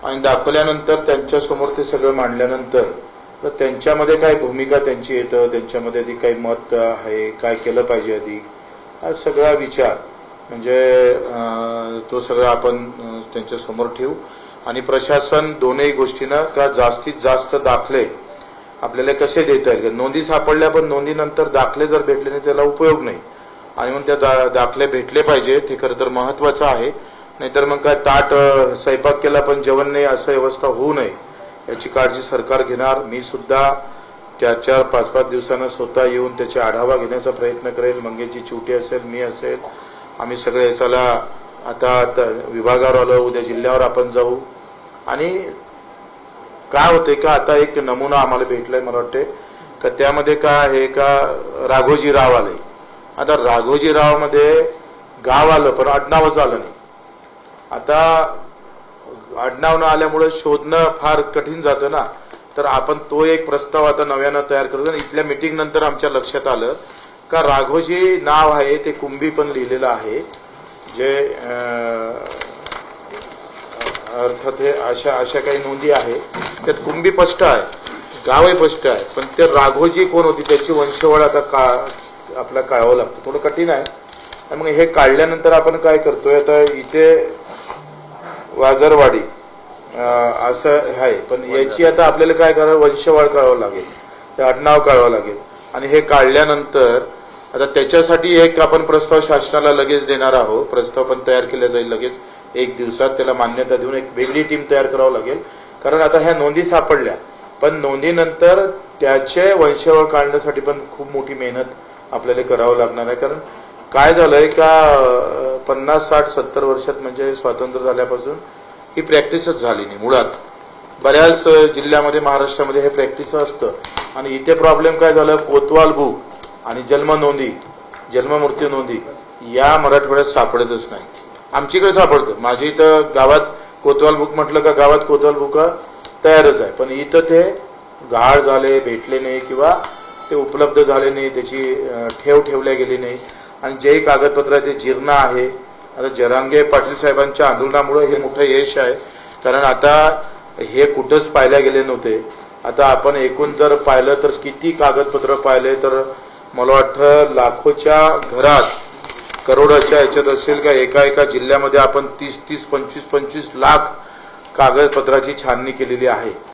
आणि दाखवल्यानंतर त्यांच्यासमोर ते सगळं मांडल्यानंतर तर त्यांच्यामध्ये काय भूमिका त्यांची येतं, त्यांच्यामध्ये ती काही मत आहे, काय केलं पाहिजे अधिक, हा सगळा विचार म्हणजे तो सगळं आपण त्यांच्या समोर ठेवू. आणि प्रशासन दोन्ही गोष्टींना का जास्तीत जास्त दाखले आपल्याला कसे देता येईल. नोंदी सापडल्या पण नोंदीनंतर दाखले जर भेटले नाही त्याला उपयोग नाही. आणि मग त्या दाखले भेटले पाहिजे, ते खरं तर महत्वाचं आहे. नाहीतर मग काय ताट स्वयंपाक केला पण जेवण नाही असं व्यवस्था होऊ नये याची काळजी सरकार घेणार. मी सुद्धा 4-5 दिवसांना स्वतः येऊन त्याचे आढावा घेण्याचा प्रयत्न करेल. मंगेशजी चिवटे असेल, मी असेल, आम्ही सगळे याला आता विभागावर आलो, उद्या जिल्ह्यावर आपण जाऊ. आणि काय होते का आता एक नमुना आम्हाला भेटलाय मला वाटते का त्यामध्ये काय आहे का राघोजी राव आले. आता राघोजी राव मध्ये गाव आलं पण आडनावच आलं नाही. आता आडनाव न आल्यामुळे शोधणं फार कठीण जातं ना. तर आपण तो एक प्रस्ताव आता नव्यानं तयार करतो. इथल्या मीटिंग नंतर आमच्या लक्षात आलं का राघोजी नाव आहे ते कुंभी पण लिहिलेलं आहे. जे अर्थात हे अशा काही नोंदी आहे त्यात कुंभी स्पष्ट आहे, गावही स्पष्ट आहे, पण ते राघोजी कोण होती त्याची वंशवळ आता आपला काढावं लागतं. थोडं कठीण आहे. मग हे काढल्यानंतर आपण काय करतोय आता इथे वाजरवाडी असं आहे, पण याची आता आपल्याला काय करावं वंशवळ काढावं लागेल, ते आडनाव काढावं लागेल. आणि हे काढल्यानंतर आता त्याच्यासाठी एक आपण प्रस्ताव शासनाला लगेच देणार आहोत. प्रस्ताव पण तयार केला जाईल लगेच 1 दिवसात. त्याला मान्यता देऊन एक वेगळी टीम तयार करावं लागेल. कारण आता ह्या नोंदी सापडल्या पण नोंदीनंतर त्याचे वंशवळ काढण्यासाठी पण खूप मोठी मेहनत आपल्याला करावं लागणार आहे. कारण काय झालंय का 50, 60, 70 वर्षात म्हणजे स्वातंत्र्य झाल्यापासून ही प्रॅक्टिसच झाली नाही मुळात. बऱ्याच जिल्ह्यामध्ये महाराष्ट्रामध्ये हे प्रॅक्टिस असतं. आणि इथे प्रॉब्लेम काय झालं, कोतवाल बुक आणि जन्म नोंदी, जन्म मृत्यू नोंदी या मराठवाड्यात सापडतच नाही. आमच्याकडे सापडतं. माझ्या इथं गावात कोतवाल बुक म्हटलं का गावात कोतवाल बुक तयारच आहे, पण इथं ते गहाळ झाले, भेटले नाही किंवा ते उपलब्ध झाले नाही, त्याची ठेवल्या गेली नाही. आणि जे कागदपत्र आहे ते जीर्ण आहे. आता जरांगे पाटील साहेबांच्या आंदोलनामुळे हे मोठं यश आहे. कारण आता हे कुठंच पाहिल्या गेले नव्हते. आता आपण एकूण जर पाहिलं तर किती कागदपत्र पाहिले तर मला वाटतं लाखोच्या घरात, करोडाच्या याच्यात असेल का एका जिल्ह्यामध्ये आपण 30-25 लाख कागदपत्राची छाननी केलेली आहे.